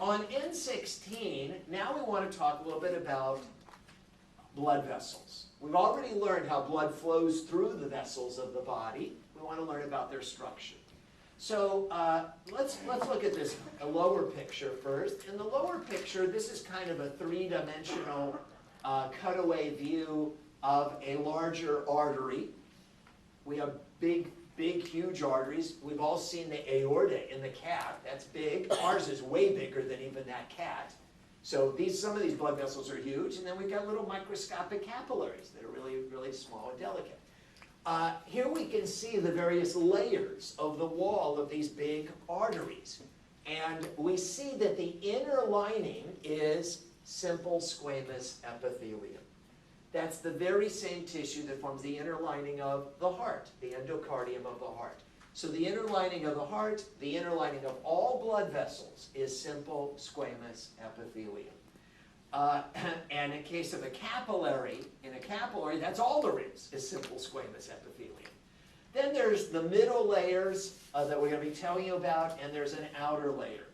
on N16, now we want to talk a little bit about blood vessels. We've already learned how blood flows through the vessels of the body. We want to learn about their structure. So let's look at this lower picture first. In the lower picture, this is kind of a three-dimensional cutaway view of a larger artery. We have big, huge arteries. We've all seen the aorta in the cat. That's big. Ours is way bigger than even that cat. So some of these blood vessels are huge. And then we've got little microscopic capillaries that are really, really small and delicate. Here we can see the various layers of the wall of these big arteries. And we see that the inner lining is simple squamous epithelium. That's the very same tissue that forms the inner lining of the heart, the endocardium of the heart. So the inner lining of the heart, the inner lining of all blood vessels is simple squamous epithelium. And in case of a capillary, that's all there is simple squamous epithelium. Then there's the middle layers that we're going to be telling you about, and there's an outer layer.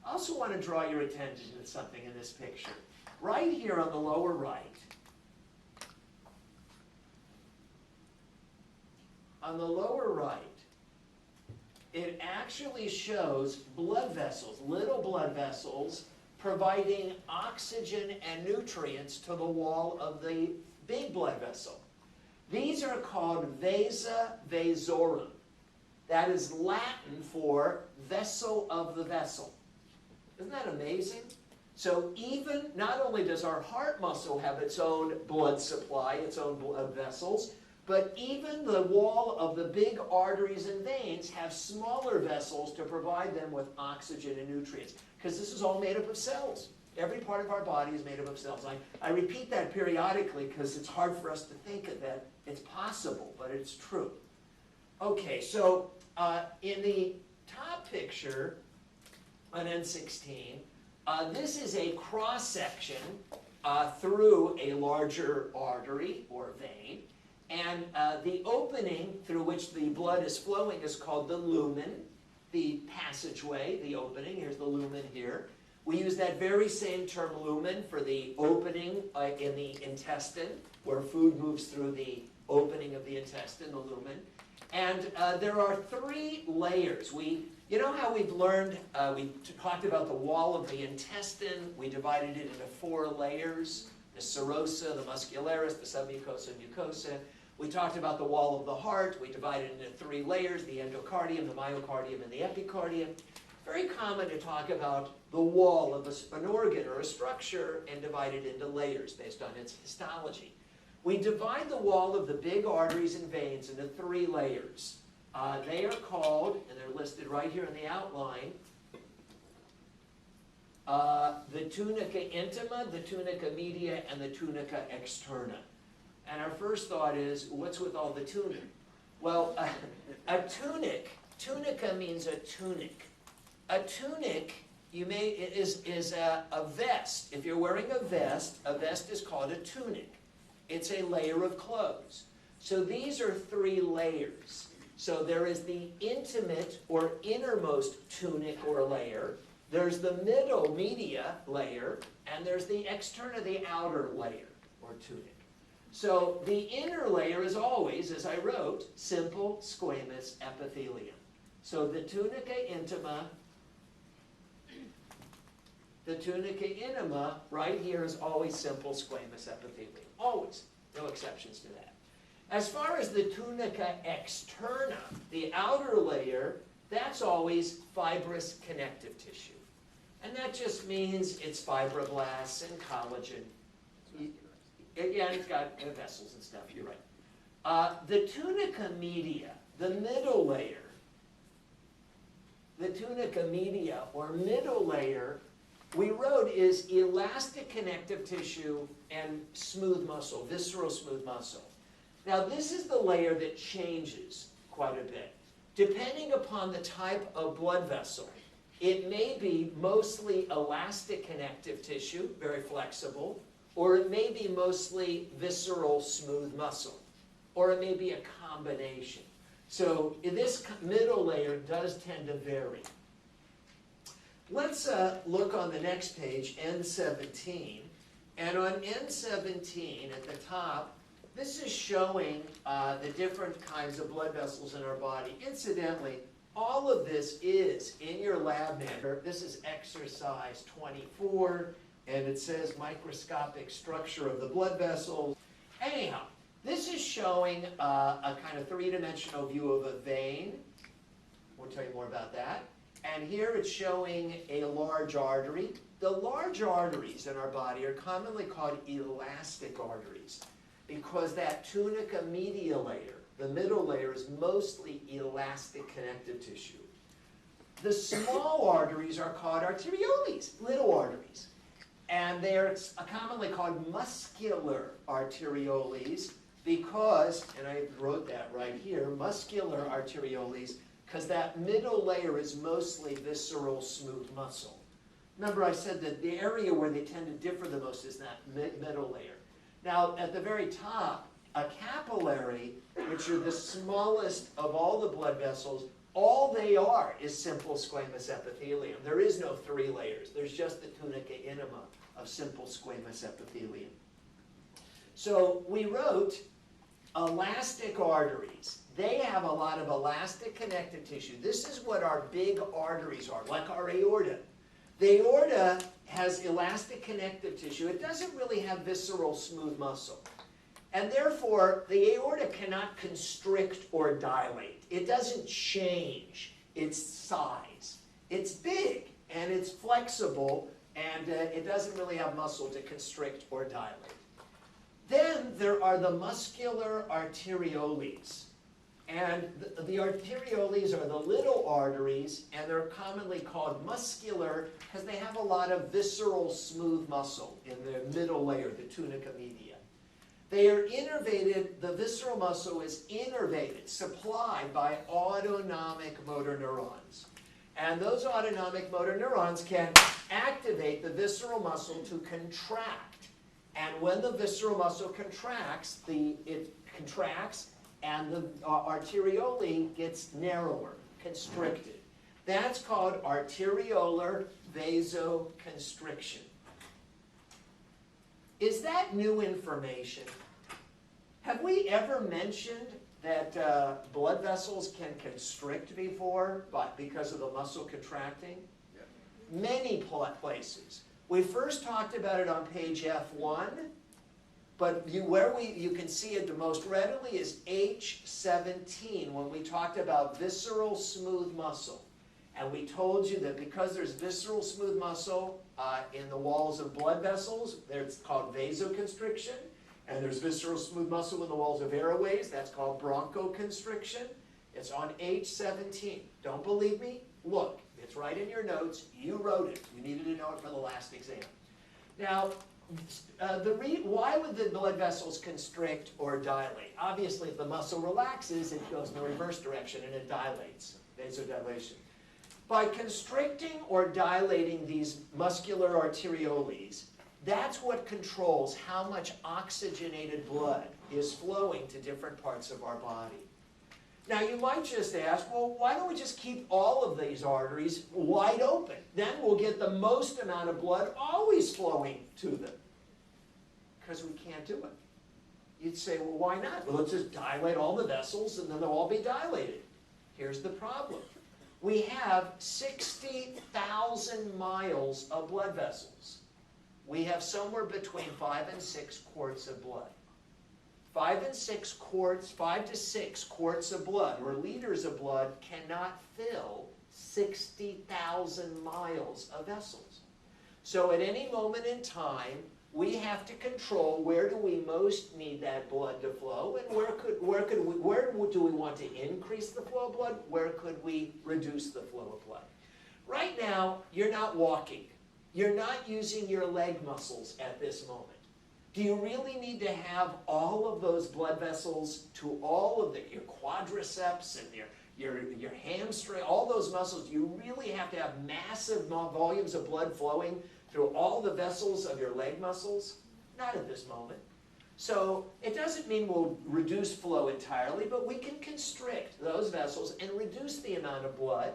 I also want to draw your attention to something in this picture. Right here on the lower right, it actually shows blood vessels, little blood vessels, providing oxygen and nutrients to the wall of the big blood vessel. These are called vasa vasorum. That is Latin for vessel of the vessel. Isn't that amazing? So even, not only does our heart muscle have its own blood supply, its own blood vessels, but even the wall of the big arteries and veins have smaller vessels to provide them with oxygen and nutrients. Because this is all made up of cells. Every part of our body is made up of cells. I repeat that periodically because it's hard for us to think of that. It's possible, but it's true. Okay, so in the top picture on N16, this is a cross-section through a larger artery or vein. And the opening through which the blood is flowing is called the lumen, the passageway, the opening. Here's the lumen here. We use that very same term lumen for the opening in the intestine, where food moves through the opening of the intestine, the lumen. And there are three layers. You know how we've learned, we talked about the wall of the intestine. We divided it into 4 layers, the serosa, the muscularis, the submucosa, and mucosa. We talked about the wall of the heart. We divided it into 3 layers, the endocardium, the myocardium, and the epicardium. Very common to talk about the wall of an organ or a structure and divide it into layers based on its histology. We divide the wall of the big arteries and veins into 3 layers. They are called, and they're listed right here in the outline, the tunica intima, the tunica media, and the tunica externa. And our first thought is, what's with all the tunic? Well, a tunic, tunica means a tunic. A tunic is a vest. If you're wearing a vest is called a tunic. It's a layer of clothes. So these are 3 layers. So there is the intimate or innermost tunic or layer. There's the middle media layer, and there's the externa, the outer layer or tunic. So the inner layer is always, as I wrote, simple squamous epithelium. So the tunica intima, right here is always simple squamous epithelium. Always. No exceptions to that. As far as the tunica externa, the outer layer, that's always fibrous connective tissue. And that just means it's fibroblasts and collagen. Yeah, it's got vessels and stuff, you're right. The tunica media, the middle layer, the tunica media or middle layer, we wrote is elastic connective tissue and smooth muscle, visceral smooth muscle. Now this is the layer that changes quite a bit. Depending upon the type of blood vessel, it may be mostly elastic connective tissue, very flexible, or it may be mostly visceral smooth muscle, or it may be a combination. So this middle layer does tend to vary. Let's look on the next page, N17. And on N17 at the top, this is showing the different kinds of blood vessels in our body. Incidentally, all of this is in your lab manual. This is exercise 24, and it says microscopic structure of the blood vessels. Anyhow, this is showing a kind of three-dimensional view of a vein. We'll tell you more about that. And here it's showing a large artery. The large arteries in our body are commonly called elastic arteries because that tunica media layer, the middle layer, is mostly elastic connective tissue. The small arteries are called arterioles, little arteries. And they're commonly called muscular arterioles because, and I wrote that right here, muscular arterioles, because that middle layer is mostly visceral smooth muscle. Remember I said that the area where they tend to differ the most is that middle layer. Now at the very top, a capillary, which are the smallest of all the blood vessels, all they are is simple squamous epithelium. There is no three layers. There's just the tunica intima of simple squamous epithelium. So we wrote elastic arteries. They have a lot of elastic connective tissue. This is what our big arteries are, like our aorta. The aorta has elastic connective tissue. It doesn't really have visceral smooth muscle. And therefore, the aorta cannot constrict or dilate. It doesn't change its size. It's big and it's flexible, and it doesn't really have muscle to constrict or dilate. Then there are the muscular arterioles. And the arterioles are the little arteries, and they're commonly called muscular because they have a lot of visceral smooth muscle in the middle layer, the tunica media. They are innervated, the visceral muscle is innervated, supplied by autonomic motor neurons. And those autonomic motor neurons can activate the visceral muscle to contract. And when the visceral muscle contracts, it contracts, and the arteriole gets narrower, constricted. That's called arteriolar vasoconstriction. Is that new information? Have we ever mentioned that blood vessels can constrict before because of the muscle contracting? Yeah. Many places. We first talked about it on page F1. But where you can see it the most readily is H17, when we talked about visceral smooth muscle. And we told you that because there's visceral smooth muscle in the walls of blood vessels, it's called vasoconstriction. And there's visceral smooth muscle in the walls of airways, that's called bronchoconstriction. It's on H17. Don't believe me? Look, it's right in your notes. You wrote it. You needed to know it for the last exam. Now, why would the blood vessels constrict or dilate? Obviously, if the muscle relaxes, it goes in the reverse direction and it dilates, vasodilation. By constricting or dilating these muscular arterioles, that's what controls how much oxygenated blood is flowing to different parts of our body. Now, you might just ask, well, why don't we just keep all of these arteries wide open? Then we'll get the most amount of blood always flowing to them. Because we can't do it. You'd say, well, why not? Well, let's just dilate all the vessels and then they'll all be dilated. Here's the problem. We have 60,000 miles of blood vessels. We have somewhere between 5 and 6 quarts of blood. 5 to 6 quarts of blood, or liters of blood, cannot fill 60,000 miles of vessels. So at any moment in time, we have to control where do we most need that blood to flow, and where do we want to increase the flow of blood, where could we reduce the flow of blood. Right now, you're not walking. You're not using your leg muscles at this moment. Do you really need to have all of those blood vessels to all of your quadriceps and your hamstring, all those muscles? Do you really have to have massive volumes of blood flowing through all the vessels of your leg muscles? Not at this moment. So it doesn't mean we'll reduce flow entirely, but we can constrict those vessels and reduce the amount of blood.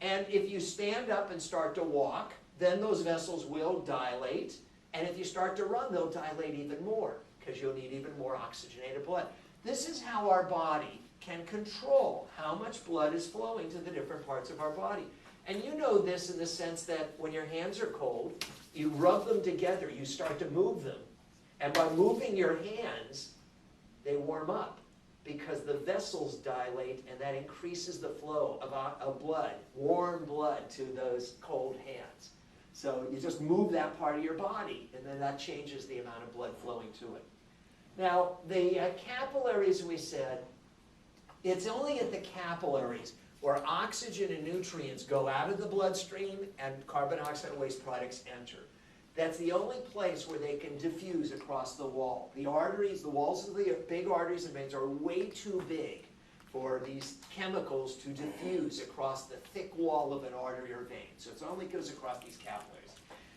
And if you stand up and start to walk, then those vessels will dilate. And if you start to run, they'll dilate even more because you'll need even more oxygenated blood. This is how our body can control how much blood is flowing to the different parts of our body. And you know this in the sense that when your hands are cold, you rub them together, you start to move them. And by moving your hands, they warm up because the vessels dilate, and that increases the flow of blood, warm blood, to those cold hands. So you just move that part of your body, and then that changes the amount of blood flowing to it. Now, the capillaries, we said, it's only at the capillaries where oxygen and nutrients go out of the bloodstream and carbon dioxide and waste products enter. That's the only place where they can diffuse across the wall. The arteries, the walls of the big arteries and veins are way too big for these chemicals to diffuse across the thick wall of an artery or vein. So it only goes across these capillaries.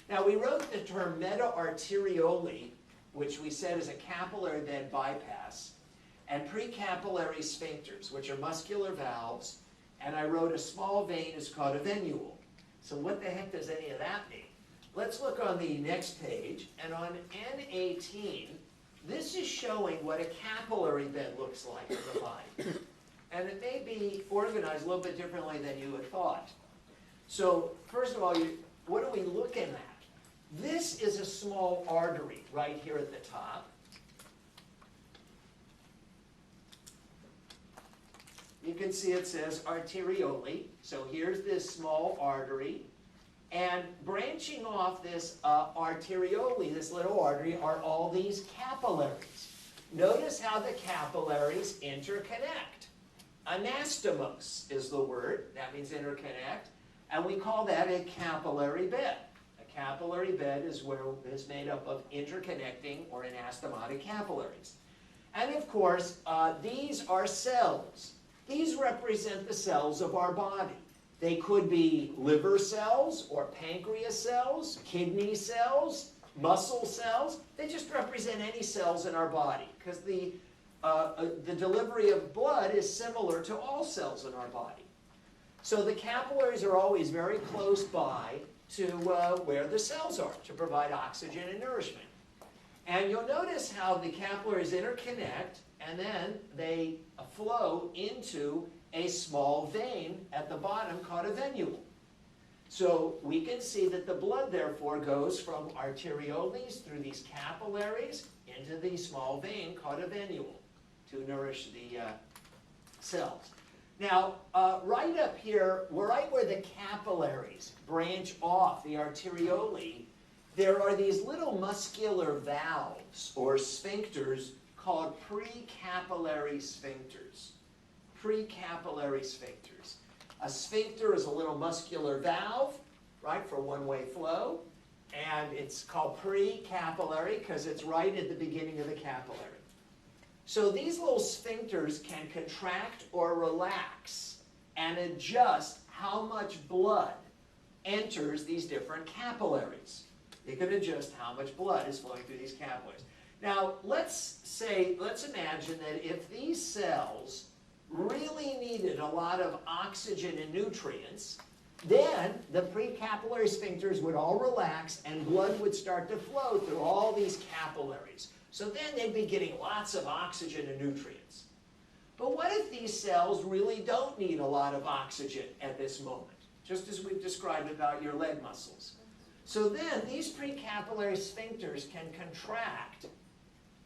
Now, we wrote the term meta-arteriole, which we said is a capillary bed bypass, and precapillary sphincters, which are muscular valves, and I wrote a small vein is called a venule. So what the heck does any of that mean? Let's look on the next page, and on N18, this is showing what a capillary bed looks like in the body. And it may be organized a little bit differently than you had thought. So first of all, what are we looking at? This is a small artery right here at the top. You can see it says arteriole. So here's this small artery. And branching off this arteriole, this little artery, are all these capillaries. Notice how the capillaries interconnect. Anastomos is the word. That means interconnect. And we call that a capillary bed. A capillary bed is made up of interconnecting or anastomotic capillaries. And of course, these are cells. These represent the cells of our body. They could be liver cells or pancreas cells, kidney cells, muscle cells. They just represent any cells in our body because the delivery of blood is similar to all cells in our body. So the capillaries are always very close by to where the cells are to provide oxygen and nourishment. And you'll notice how the capillaries interconnect and then they flow into a small vein at the bottom called a venule. So we can see that the blood therefore goes from arterioles through these capillaries into the small vein called a venule to nourish the cells. Now, right up here, right where the capillaries branch off the arteriole, there are these little muscular valves or sphincters called precapillary sphincters. Precapillary sphincters. A sphincter is a little muscular valve, right, for one-way flow, and it's called precapillary because it's right at the beginning of the capillary. So these little sphincters can contract or relax and adjust how much blood enters these different capillaries. It can adjust how much blood is flowing through these capillaries. Now, let's imagine that if these cells really needed a lot of oxygen and nutrients, then the precapillary sphincters would all relax and blood would start to flow through all these capillaries. So then they'd be getting lots of oxygen and nutrients. But what if these cells really don't need a lot of oxygen at this moment, just as we've described about your leg muscles? So then these precapillary sphincters can contract,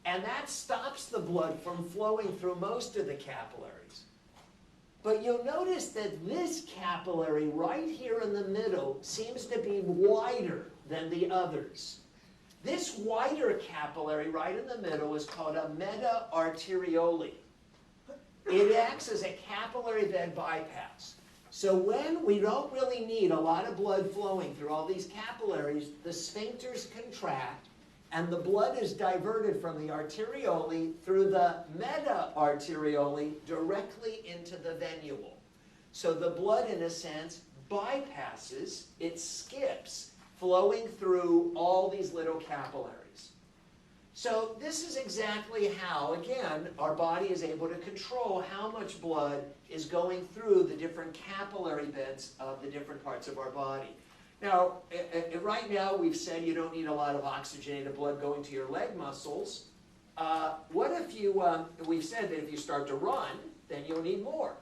and that stops the blood from flowing through most of the capillaries. But you'll notice that this capillary right here in the middle seems to be wider than the others. This wider capillary right in the middle is called a meta-arteriole. It acts as a capillary bed bypass. So when we don't really need a lot of blood flowing through all these capillaries, the sphincters contract and the blood is diverted from the arteriole through the meta-arteriole directly into the venule. So the blood, in a sense, bypasses, it skips flowing through all these little capillaries. So this is exactly how, again, our body is able to control how much blood is going through the different capillary beds of the different parts of our body. Now, right now we've said you don't need a lot of oxygenated blood going to your leg muscles. What if you, we've said that if you start to run, then you'll need more.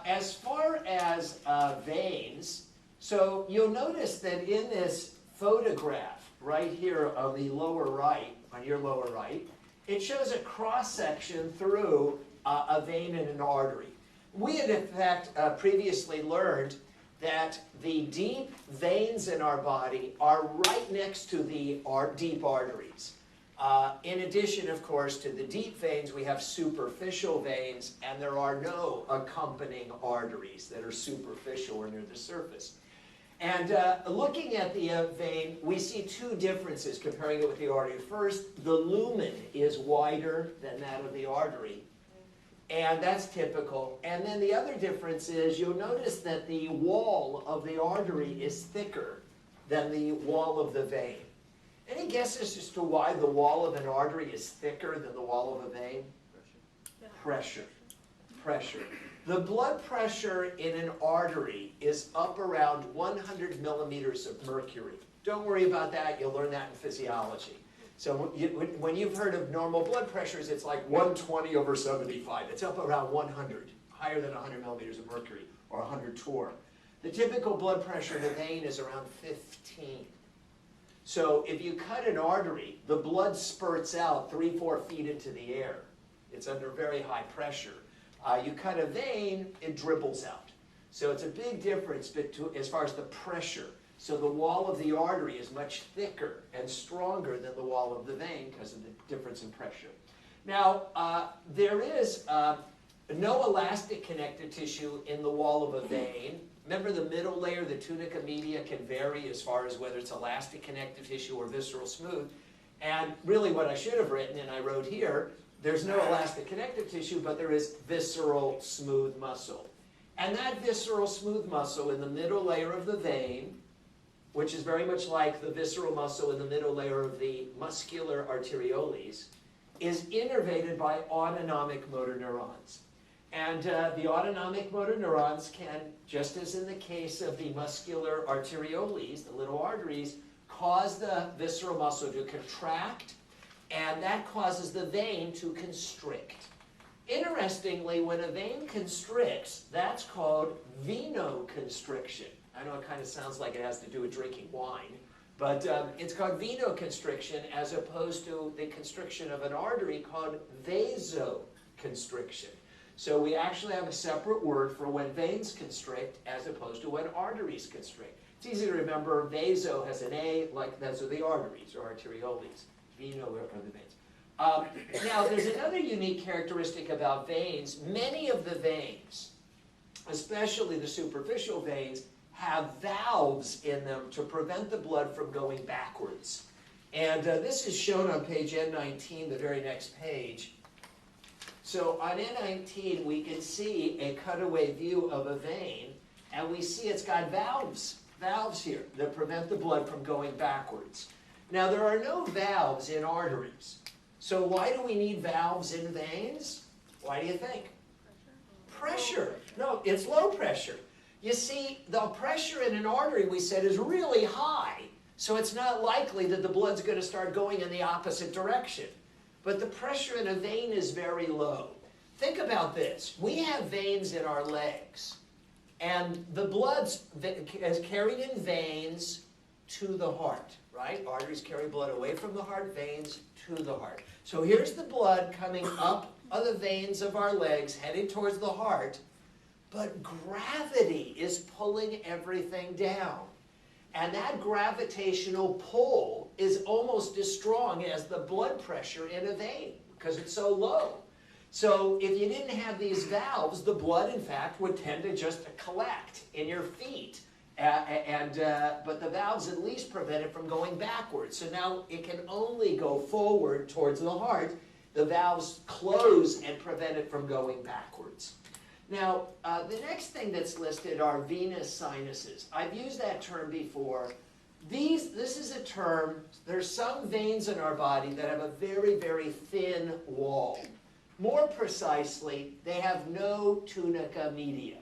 As far as veins, so you'll notice that in this photograph right here on the lower right, on your lower right, it shows a cross-section through a vein and an artery. We had in fact previously learned that the deep veins in our body are right next to the deep arteries. In addition, of course, to the deep veins, we have superficial veins, and there are no accompanying arteries that are superficial or near the surface. And looking at the vein, we see two differences comparing it with the artery. First, the lumen is wider than that of the artery, and that's typical. And then the other difference is you'll notice that the wall of the artery is thicker than the wall of the vein. Any guesses as to why the wall of an artery is thicker than the wall of a vein? Pressure. Pressure. The blood pressure in an artery is up around 100 millimeters of mercury. Don't worry about that. You'll learn that in physiology. So when you've heard of normal blood pressures, it's like 120/75. It's up around 100, higher than 100 millimeters of mercury, or 100 torr. The typical blood pressure in a vein is around 15. So if you cut an artery, the blood spurts out 3-4 feet into the air. It's under very high pressure. You cut a vein, it dribbles out. So it's a big difference as far as the pressure. So the wall of the artery is much thicker and stronger than the wall of the vein because of the difference in pressure. Now, there is no elastic connective tissue in the wall of a vein. Remember, the middle layer, the tunica media, can vary as far as whether it's elastic connective tissue or visceral smooth. And really what I should have written, and I wrote here, there's no elastic connective tissue, but there is visceral smooth muscle. And that visceral smooth muscle in the middle layer of the vein, which is very much like the visceral muscle in the middle layer of the muscular arterioles, is innervated by autonomic motor neurons. And the autonomic motor neurons can, just as in the case of the muscular arterioles, the little arteries, cause the visceral muscle to contract, and that causes the vein to constrict. Interestingly, when a vein constricts, that's called venoconstriction. I know it kind of sounds like it has to do with drinking wine, but it's called venoconstriction as opposed to the constriction of an artery called vasoconstriction. So we actually have a separate word for when veins constrict as opposed to when arteries constrict. It's easy to remember, vaso has an A, like those are the arteries or arterioles. Veno are the veins. Now, there's another unique characteristic about veins. Many of the veins, especially the superficial veins, have valves in them to prevent the blood from going backwards. And this is shown on page N19, the very next page. So on N19, we can see a cutaway view of a vein, and we see it's got valves here that prevent the blood from going backwards. Now, there are no valves in arteries. So why do we need valves in veins? Why do you think? Pressure. No, it's low pressure. You see, the pressure in an artery, we said, is really high. So it's not likely that the blood's going to start going in the opposite direction. But the pressure in a vein is very low. Think about this. We have veins in our legs. And the blood's is carried in veins to the heart, right? Arteries carry blood away from the heart, veins to the heart. So here's the blood coming up the veins of our legs, heading towards the heart. But gravity is pulling everything down. And that gravitational pull is almost as strong as the blood pressure in a vein because it's so low. So if you didn't have these valves, the blood, in fact, would tend to just collect in your feet. But the valves at least prevent it from going backwards. So now it can only go forward towards the heart. The valves close and prevent it from going backwards. Now, the next thing that's listed are venous sinuses. I've used that term before. This is a term, there's some veins in our body that have a very, very thin wall. More precisely, they have no tunica media.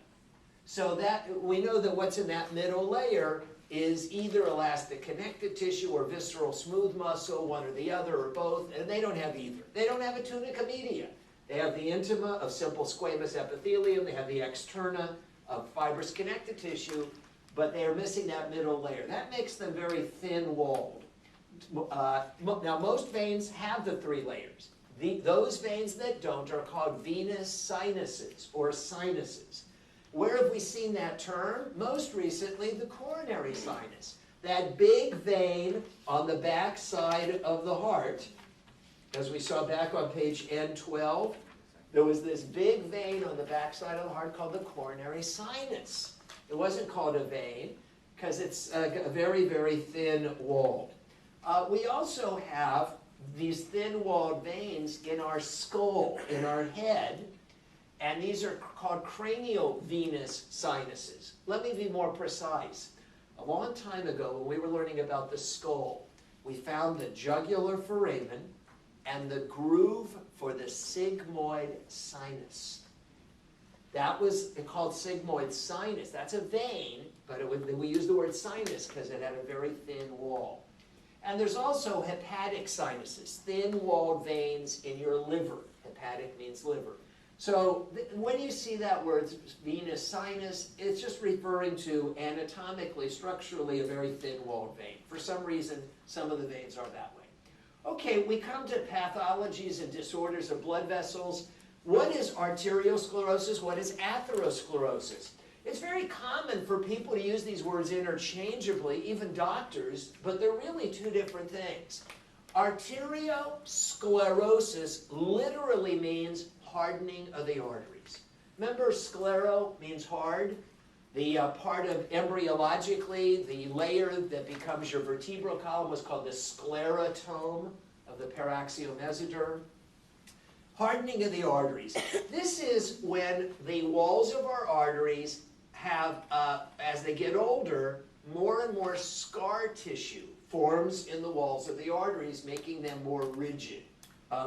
So that we know that what's in that middle layer is either elastic connective tissue or visceral smooth muscle, one or the other or both, and they don't have either. They don't have a tunica media. They have the intima of simple squamous epithelium, they have the externa of fibrous connective tissue, but they are missing that middle layer. That makes them very thin-walled. Now, most veins have the 3 layers. Those veins that don't are called venous sinuses or sinuses. Where have we seen that term? Most recently, the coronary sinus. That big vein on the back side of the heart, as we saw back on page N12, there was this big vein on the back side of the heart called the coronary sinus. It wasn't called a vein because it's very, very thin-walled. We also have these thin-walled veins in our skull, in our head, and these are called craniovenous sinuses. Let me be more precise. A long time ago, when we were learning about the skull, we found the jugular foramen and the groove for the sigmoid sinus. That was called sigmoid sinus. That's a vein, but we use the word sinus because it had a very thin wall. And there's also hepatic sinuses, thin-walled veins in your liver. Hepatic means liver. So when you see that word, venous sinus, it's just referring to anatomically, structurally, a very thin-walled vein. For some reason, some of the veins are that way. Okay, we come to pathologies and disorders of blood vessels. What is arteriosclerosis? What is atherosclerosis? It's very common for people to use these words interchangeably, even doctors, but they're really 2 different things. Arteriosclerosis literally means hardening of the arteries. Remember, sclero means hard? The part of embryologically, the layer that becomes your vertebral column was called the sclerotome of the paraxial mesoderm. Hardening of the arteries. This is when the walls of our arteries have, as they get older, more and more scar tissue forms in the walls of the arteries, making them more rigid,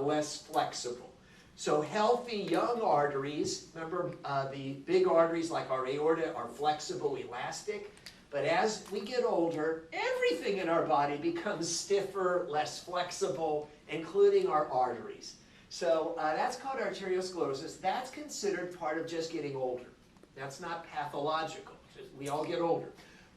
less flexible. So healthy young arteries, remember the big arteries like our aorta are flexible, elastic, but as we get older, everything in our body becomes stiffer, less flexible, including our arteries. So that's called arteriosclerosis. That's considered part of just getting older. That's not pathological. We all get older.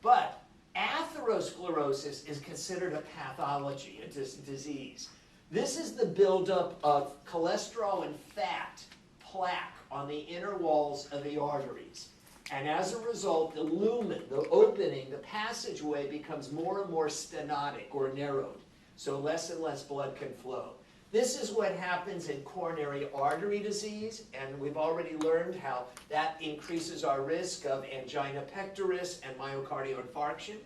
But atherosclerosis is considered a pathology, a disease. This is the buildup of cholesterol and fat, plaque, on the inner walls of the arteries. And as a result, the lumen, the opening, the passageway becomes more and more stenotic or narrowed. So less and less blood can flow. This is what happens in coronary artery disease, and we've already learned how that increases our risk of angina pectoris and myocardial infarction.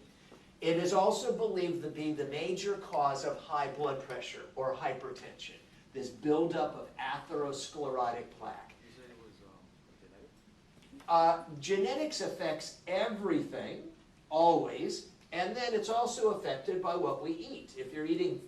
It is also believed to be the major cause of high blood pressure or hypertension, this buildup of atherosclerotic plaque. You said it was genetic? Genetics affects everything, always. And then it's also affected by what we eat. If you're eating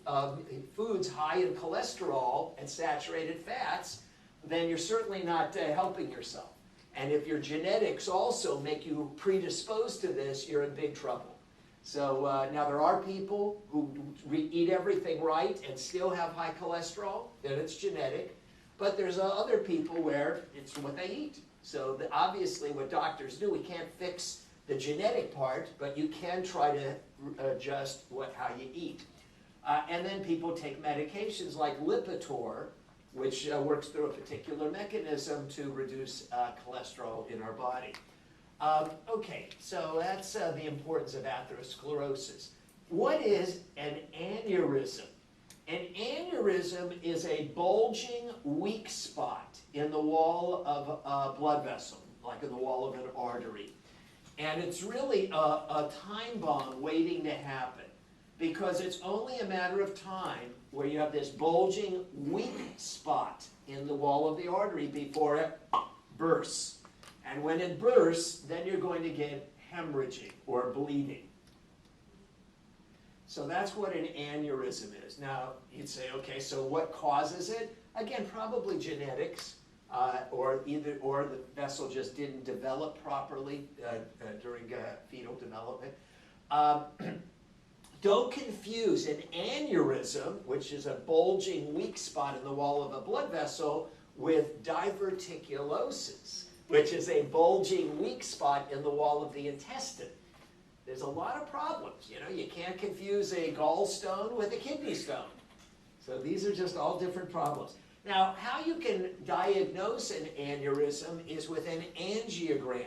foods high in cholesterol and saturated fats, then you're certainly not helping yourself. And if your genetics also make you predisposed to this, you're in big trouble. So now there are people who eat everything right and still have high cholesterol, then it's genetic. But there's other people where it's what they eat. So obviously what doctors do, we can't fix the genetic part, but you can try to adjust how you eat. And then people take medications like Lipitor, which works through a particular mechanism to reduce cholesterol in our body. Okay, so that's the importance of atherosclerosis. What is an aneurysm? An aneurysm is a bulging weak spot in the wall of a blood vessel, like in the wall of an artery. And it's really a time bomb waiting to happen, because it's only a matter of time where you have this bulging weak spot in the wall of the artery before it bursts. And when it bursts, then you're going to get hemorrhaging or bleeding. So that's what an aneurysm is. Now, you'd say, okay, so what causes it? Again, probably genetics, or the vessel just didn't develop properly during fetal development. Don't confuse an aneurysm, which is a bulging weak spot in the wall of a blood vessel, with diverticulosis, which is a bulging weak spot in the wall of the intestine. There's a lot of problems. You know, you can't confuse a gallstone with a kidney stone. So these are just all different problems. Now, how you can diagnose an aneurysm is with an angiogram.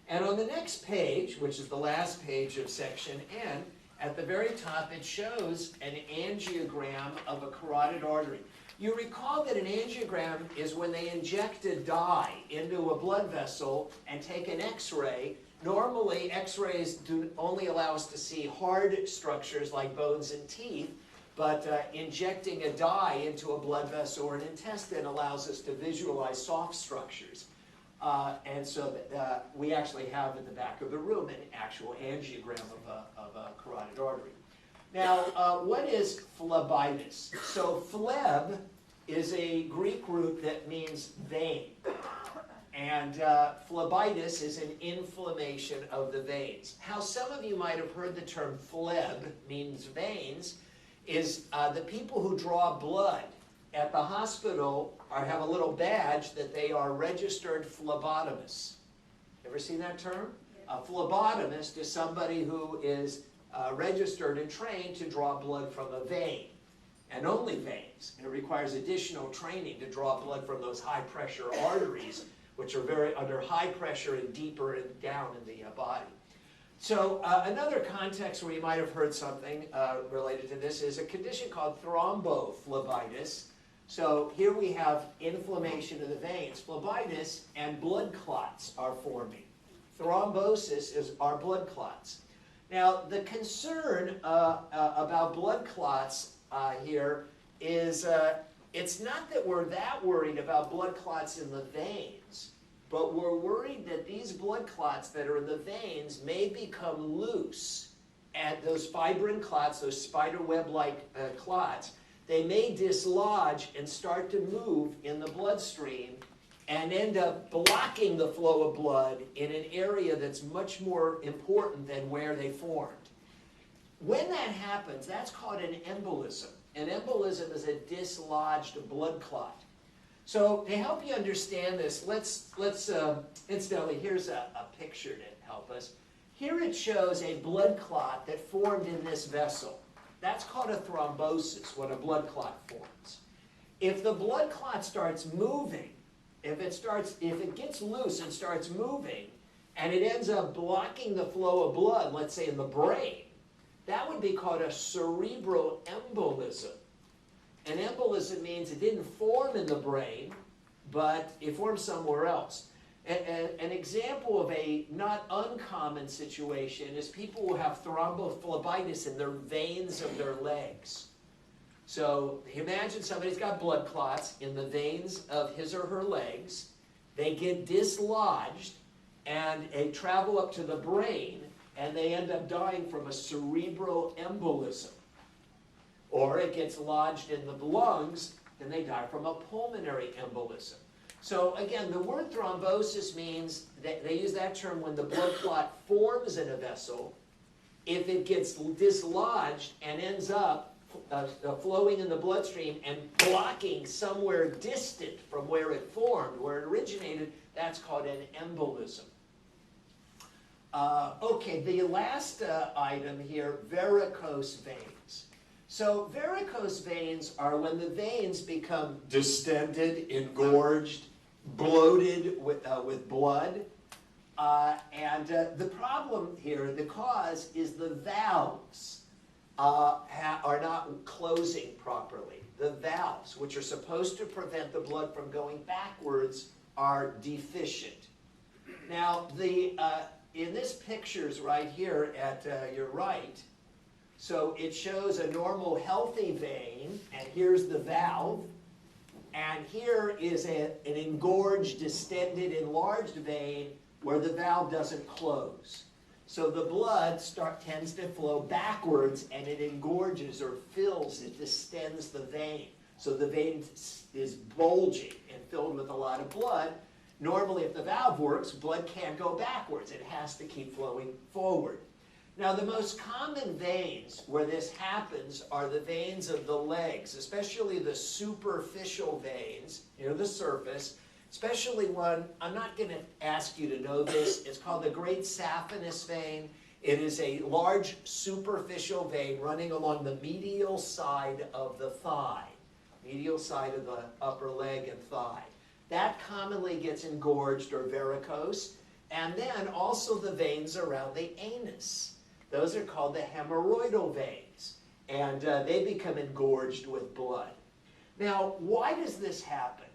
And on the next page, which is the last page of section N, at the very top it shows an angiogram of a carotid artery. You recall that an angiogram is when they inject a dye into a blood vessel and take an X-ray. Normally, X-rays do only allow us to see hard structures like bones and teeth, but injecting a dye into a blood vessel or an intestine allows us to visualize soft structures. And so we actually have in the back of the room an actual angiogram of a carotid artery. Now, what is phlebitis? So phleb is a Greek root that means vein. And phlebitis is an inflammation of the veins. How some of you might have heard the term phleb, means veins, is the people who draw blood at the hospital have a little badge that they are registered phlebotomists. Ever seen that term? Yeah. A phlebotomist is somebody who is registered and trained to draw blood from a vein, and only veins. And it requires additional training to draw blood from those high-pressure arteries, which are very under high pressure and deeper and down in the body. So another context where you might have heard something related to this is a condition called thrombophlebitis. So here we have inflammation of the veins. Phlebitis and blood clots are forming. Thrombosis are blood clots. Now, the concern about blood clots here is it's not that we're that worried about blood clots in the veins, but we're worried that these blood clots that are in the veins may become loose, and those fibrin clots, those spider web-like clots, they may dislodge and start to move in the bloodstream and end up blocking the flow of blood in an area that's much more important than where they formed. When that happens, that's called an embolism. An embolism is a dislodged blood clot. So to help you understand this, let's incidentally, here's a picture to help us. Here it shows a blood clot that formed in this vessel. That's called a thrombosis, when a blood clot forms. If the blood clot starts moving, if it gets loose and starts moving, and it ends up blocking the flow of blood, let's say in the brain, that would be called a cerebral embolism. An embolism means it didn't form in the brain, but it formed somewhere else. An example of a not uncommon situation is people who have thrombophlebitis in their veins of their legs. So imagine somebody's got blood clots in the veins of his or her legs. They get dislodged and they travel up to the brain, and they end up dying from a cerebral embolism. Or it gets lodged in the lungs, and they die from a pulmonary embolism. So again, the word thrombosis means that they use that term when the blood clot forms in a vessel. If it gets dislodged and ends up flowing in the bloodstream and blocking somewhere distant from where it formed, where it originated, that's called an embolism. Okay, the last item here, varicose veins. So varicose veins are when the veins become distended, engorged, bloated with blood. And the problem here, the cause, is the valves are not closing properly. The valves, which are supposed to prevent the blood from going backwards, are deficient. Now, in this picture's right here at your right, so it shows a normal healthy vein, and here's the valve, and here is an engorged, distended, enlarged vein where the valve doesn't close. So the blood tends to flow backwards, and it engorges or fills, it distends the vein. So the vein is bulging and filled with a lot of blood. Normally, if the valve works, blood can't go backwards. It has to keep flowing forward. Now, the most common veins where this happens are the veins of the legs, especially the superficial veins near the surface, especially one, I'm not going to ask you to know this, it's called the great saphenous vein. It is a large superficial vein running along the medial side of the thigh, medial side of the upper leg and thigh. That commonly gets engorged or varicose, and then also the veins around the anus. Those are called the hemorrhoidal veins, and they become engorged with blood. Now, why does this happen?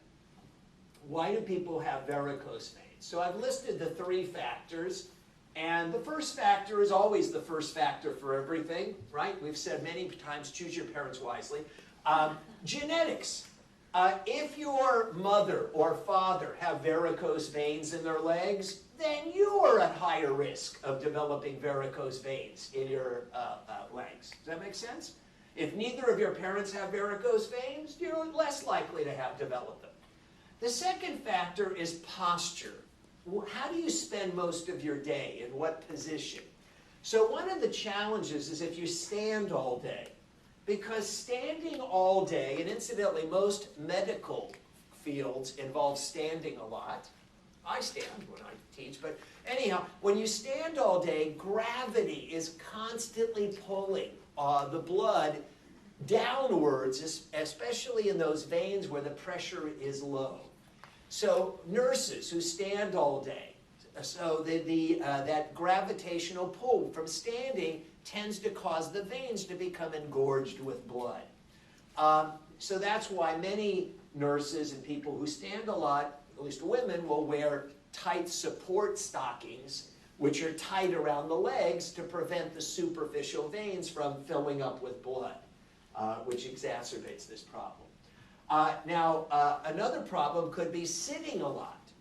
Why do people have varicose veins? So I've listed the 3 factors, and the first factor is always the first factor for everything, right? We've said many times, choose your parents wisely. Genetics. If your mother or father have varicose veins in their legs, then you are at higher risk of developing varicose veins in your legs. Does that make sense? If neither of your parents have varicose veins, you're less likely to have developed them. The second factor is posture. How do you spend most of your day? In what position? So one of the challenges is if you stand all day. Because standing all day, and incidentally, most medical fields involve standing a lot. I stand when I teach, but anyhow, when you stand all day, gravity is constantly pulling the blood downwards, especially in those veins where the pressure is low. So nurses who stand all day, so that gravitational pull from standing tends to cause the veins to become engorged with blood. So that's why many nurses and people who stand a lot, at least women, will wear tight support stockings, which are tight around the legs to prevent the superficial veins from filling up with blood, which exacerbates this problem. Now, another problem could be sitting a lot.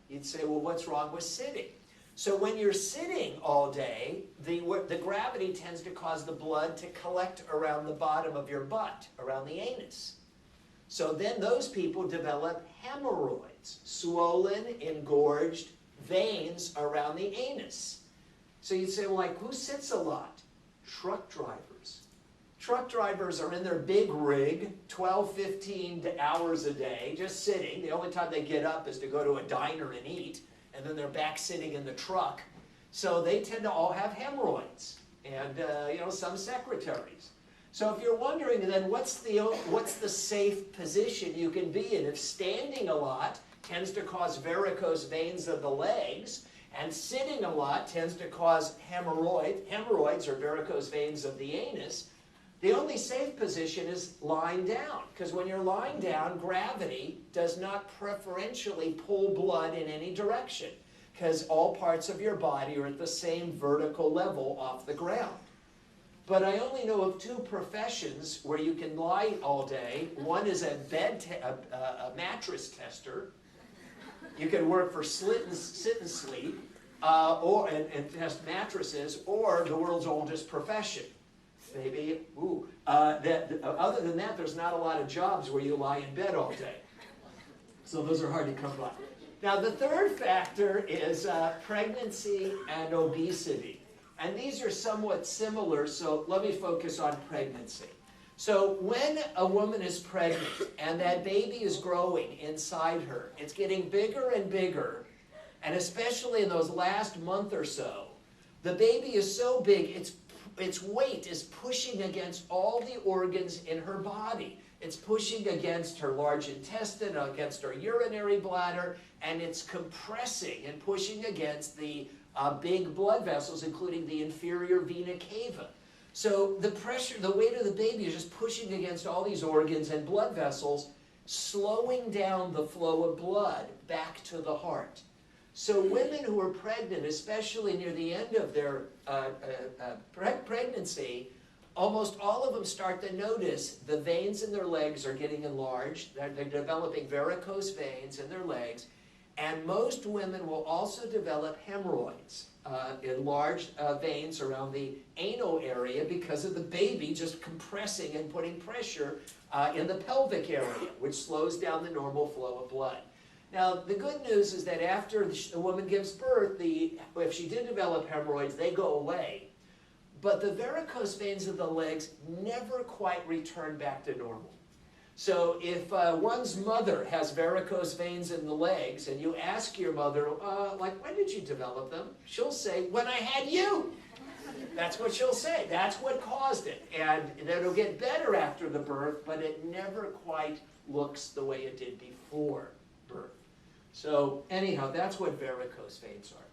You'd say, well, what's wrong with sitting? So when you're sitting all day, the gravity tends to cause the blood to collect around the bottom of your butt, around the anus. So then those people develop hemorrhoids, swollen, engorged veins around the anus. So you'd say, well, like, who sits a lot? Truck drivers. Truck drivers are in their big rig 12, 15 hours a day, just sitting. The only time they get up is to go to a diner and eat, and then they're back sitting in the truck. So they tend to all have hemorrhoids, and some secretaries. So if you're wondering, then what's the safe position you can be in? If standing a lot tends to cause varicose veins of the legs, and sitting a lot tends to cause hemorrhoids or varicose veins of the anus, the only safe position is lying down, because when you're lying down, gravity does not preferentially pull blood in any direction, because all parts of your body are at the same vertical level off the ground. But I only know of 2 professions where you can lie all day. One is a mattress tester. You can work for sit and sleep, and test mattresses, or the world's oldest profession. Maybe, other than that, there's not a lot of jobs where you lie in bed all day. So those are hard to come by. Now, the third factor is pregnancy and obesity. And these are somewhat similar, so let me focus on pregnancy. So when a woman is pregnant and that baby is growing inside her, it's getting bigger and bigger, and especially in those last month or so, the baby is so big, its weight is pushing against all the organs in her body. It's pushing against her large intestine, against her urinary bladder, and it's compressing and pushing against the big blood vessels, including the inferior vena cava. So the pressure, the weight of the baby is just pushing against all these organs and blood vessels, slowing down the flow of blood back to the heart. So women who are pregnant, especially near the end of their pregnancy, almost all of them start to notice the veins in their legs are getting enlarged. They're developing varicose veins in their legs. And most women will also develop hemorrhoids, enlarged veins around the anal area because of the baby just compressing and putting pressure in the pelvic area, which slows down the normal flow of blood. Now, the good news is that after the woman gives birth, if she did develop hemorrhoids, they go away. But the varicose veins of the legs never quite return back to normal. So if one's mother has varicose veins in the legs, and you ask your mother, like, when did you develop them? She'll say, when I had you. That's what she'll say. That's what caused it. And it'll get better after the birth, but it never quite looks the way it did before birth. So anyhow, that's what varicose veins are.